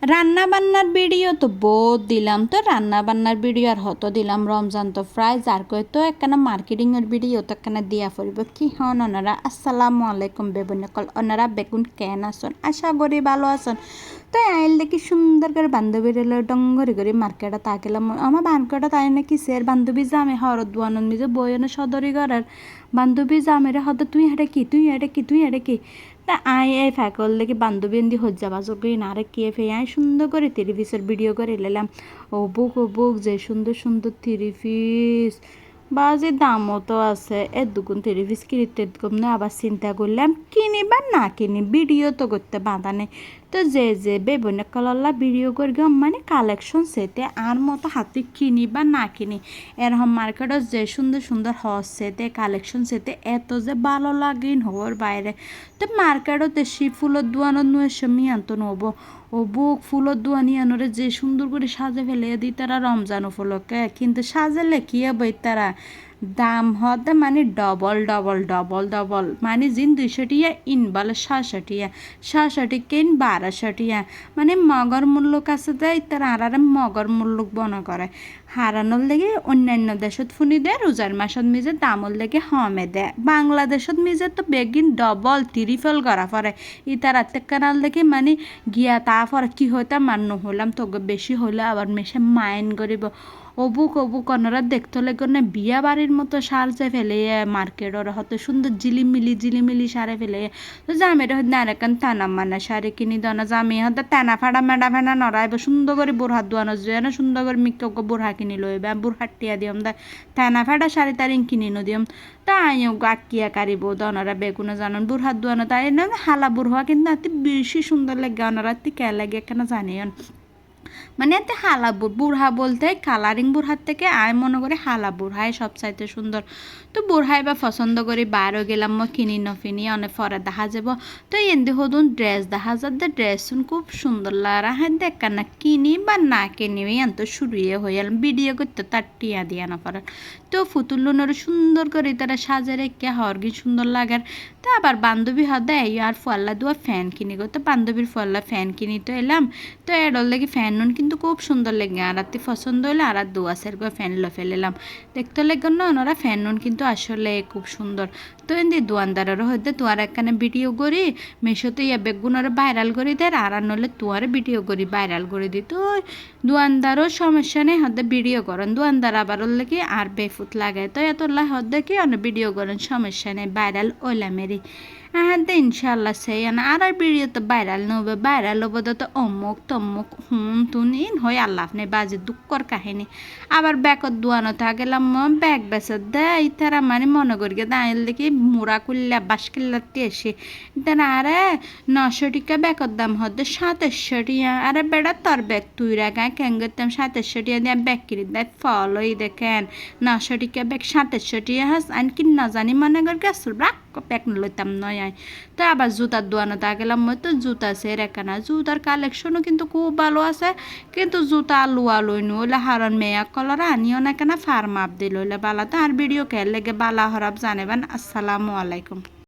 রান্না বান্নার ভিডিও তো বহুত দিলাম, তো রান্না বান্নার ভিডিও আর হতো দিলাম। রমজান তো প্রায় যার কয় তো একখানা মার্কেটিংয়ের ভিডিও তো একখানা দিয়া পড়ব কি হন ওনারা। আসসালামু আলাইকুম বেগুনকল, ওনারা বেগুন কেন আসন, আশা করি ভালো আছেন। তো আইল দেখি সুন্দর করে বান্ধবীর ডঙ্গরি করে মার্কেটে তাকিলাম। আমার মার্কেটে তাই নাকি সের বান্ধবী জামে হরদ দুয়ানন্দ মিজে বইনে সদরি ঘরের বান্ধবী জামের হতে তুই হেঁটে কি তুই হেঁটে কি তুই হেঁটে কি। তা এই ফ্যাকল দেখি বান্ধবী এমনি হজ্জা বাজো গই না রে কে ফে আয় সুন্দর করে থ্রি পিসের ভিডিও করে এলাম। ও বুক যে সুন্দর সুন্দর থ্রি পিস বাজে দামও তো আছে, এর দুগুণ থ্রি পিস কিনতে কম না। আবার চিন্তা করলাম কিনি বা না কিনি, ভিডিও তো করতে বাধা নেই। তো যে বেবনে কলল্লা ভিডিও করে গম মানে কালেকশন সেতে আর মতো হাতে কিনি বা না কিনি, এরকম মার্কেটত যে সুন্দর সুন্দর হস সেতে কালেকশন সেতে এত যে ভালো লাগে হওয়ার বাইরে। তো মার্কেটত এসি ফুলের দোয়ানত নয় সেমি আনতো নব। ও বুক ফুলের দোয়ানি আনরে যে সুন্দর করে সাজে ফেলে দিই তারা রমজান উপলক্ষে, কিন্তু সাজালে কি হবে তারা দাম হতে মানে ডবল ডবল ডবল ডবল মানে জিন 200 টিয়া ইন বলে 600 টিয়া, 600 কেন 1200 টিয়া, মানে মগর মূল্য কাছে দেয় তারা আর মগর মূল্য বনা করে। হারানোর লেগে অন্যান্য দেশত ফুনি দেয়, রোজার মাসত মিজে দামর লেগে হমে দেয়। বাংলাদেশত মিজে তো বেগিন ডবল ত্রিফল করা পরে ইতার কানাল দেখে মানে গিয়া তা পরে কি হইতা মান্য হলাম তো বেশি হইলে আবার মেশে মাইন করিব। অবুক অনরা দেখতে লেগে না বিয়া বাড়ির মতো সারছে ফেলে মার্কেটর হতে সুন্দর জিলিমিলি সারে ফেলে। তো জামের হতে আর এখন টানা মানা সারে কিনি দনা জামি হতে টানা ফাড়া মেডা ফেনা নড়াইব সুন্দর করে বুড়হাত দোয়ানো যায় না, সুন্দর করে মিক্ক বুড়হা কিনি লইবে বুড়হাট টিয়া দিয়ম দা টানা ফাড়া শাড়ি তারিং কিনি দিয়ম। তাই গাকিয়া কারিব দনরা বেগুনে জানন বুড়হাত দোয়ানো তাই না হালা বুড়হা কিন্তু আতি বেশি সুন্দর লাগে অনরা কে লাগে কেন জানিয়ন। মানে এতে হালা বুড়হা বলতে কালারিং বুড়হার থেকে আয় মনে করে হালা বুড়হাই সব চাইতে সুন্দর। তো বুড়হাই বা পছন্দ করি বাইরে গেলাম মই কিনি নফিনি অনেক ফরে দেখা যাব। তো এমনি হদুন ড্রেস দেখা যাতে ড্রেস খুব সুন্দর লাগা হ্যাঁ দেখা না কিনি বা না কিনি এত শুরুয়ে হয়ে গেলাম ভিডিও করতে তার টিয়া দিয়া না পারেন। তো ফুতুল্লুনের সুন্দর করে তারা সাজে রেখে হরগি সুন্দর লাগার। তো আবার বান্ধবী হদে আর ফল্লা দুয়া ফ্যান কিনি গো, তো বান্ধবীর ফল্লা ফ্যান কিনি তো এলাম। তো এডল দেখি ফ্যান নুন কিন্তু খুব সুন্দর লেগে আর রাত্রি পছন্দ হলে আর দুয়াশের করে ফ্যান লো ফেলেলাম। দেখতে লেগে না ওনারা ফ্যান নুন কিন্তু আসলে খুব সুন্দর। তো এমনি দোয়ানদারেরও হইতে তুয়ার একখানে ভিডিও করি মেশোতে ইয়া বেগুনের ভাইরাল করে দেয় আর নলে তুয়ারে ভিডিও করি ভাইরাল করে দিই। তো দোয়ানদারও সমস্যা নেই হতে ভিডিও করেন, দোয়ানদার আবার লেগে আর বেফুত লাগায় তো এত হদ্দে কি অনেক ভিডিও করেন সমস্যা নেই ভাইরাল ওইলামেরই। হ্যাঁ তো ইনশাল্লাহ সেই আর ভিডিও তো ভাইরাল নেবে ভাইরাল হবো তো অমুক তমুক তুন ইন হয় আল্লাহ আপনি বাজে দুঃখর কাহিনী। আবার ব্যাগত দোয়ানো থাকলাম ব্যাগ বেচার দেয় তারা মানে মনে করি দাঁড়িয়ে দেখি মুড়া কুল্লা বাস কিল্লাতে এসে তারা আরে 900 টাকা ব্যাগর দাম হতে 2700 টিয়া। আরে বেড়া তোর ব্যাগ তুই রাখা কেন করতাম 2700 টিয়া দিয়ে ব্যাগ কিনে দেয় ফলই দেখেন 900 টাকা ব্যাগ 2700 টিয়া হাস আন কি না জানি মনে করি গেছিল রাখ ব্যাগ লইতাম নয়। তো আবার জুতার দোয়ানো গেলাম মই তো জুতা আছে রেখানা জুতার কালেকশনও কিন্তু খুব ভালো আছে, কিন্তু জুতা লুয়া লইনু ওইলে হারন মেয়া কলর আনিও না কেন ফার্ম আপ দিল বালা। তো আর ভিডিও খেলে লেগে বালা হরাব জানেবেন। আসসালামু আলাইকুম।